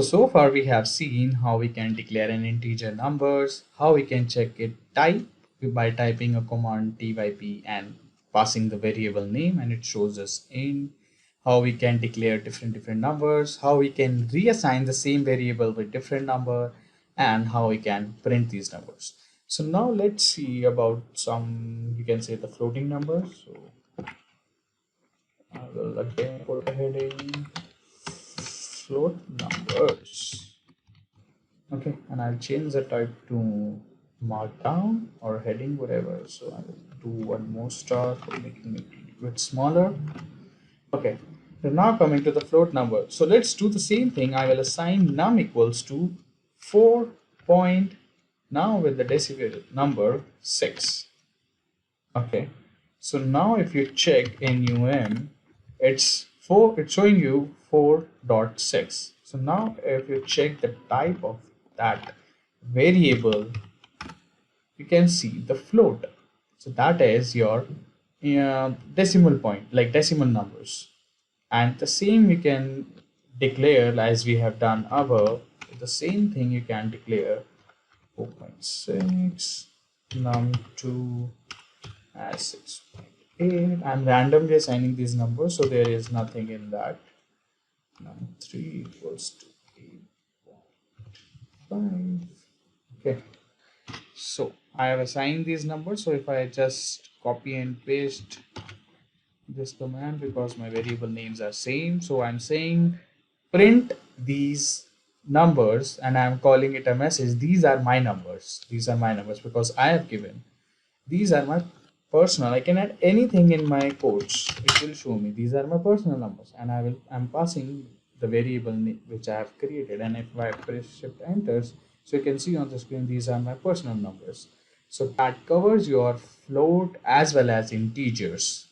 So far we have seen how we can declare an integer numbers, how we can check it type by typing a command typ and passing the variable name and it shows us int, how we can declare different numbers, how we can reassign the same variable with different number, and how we can print these numbers. So now let's see about some, you can say the floating numbers. So I will again put a heading float numbers. Okay, and I'll change the type to markdown or heading, whatever. So I will do one more star for making it a bit smaller. Okay, so now coming to the float number. So let's do the same thing. I will assign num equals to 4 point, now with the decimal number 6. Okay, so now if you check num, it's showing you 4.6. So now if you check the type of that variable, you can see the float. So that is your decimal point, like decimal numbers. And the same you can declare as we have done above. The same thing you can declare 4.6 num2 as 6.8. I'm randomly assigning these numbers, so there is nothing in that. Num3 equals to 8.5. Okay, so I have assigned these numbers. So if I just copy and paste this command, because my variable names are same, so I'm saying print these numbers and I'm calling it a message. These are my numbers. These are my numbers because I have given. These are my personal. I can add anything in my codes. It will show me these are my personal numbers, and I'm passing the variable which I have created. And if I press shift enters, so you can see on the screen these are my personal numbers. So that covers your float as well as integers.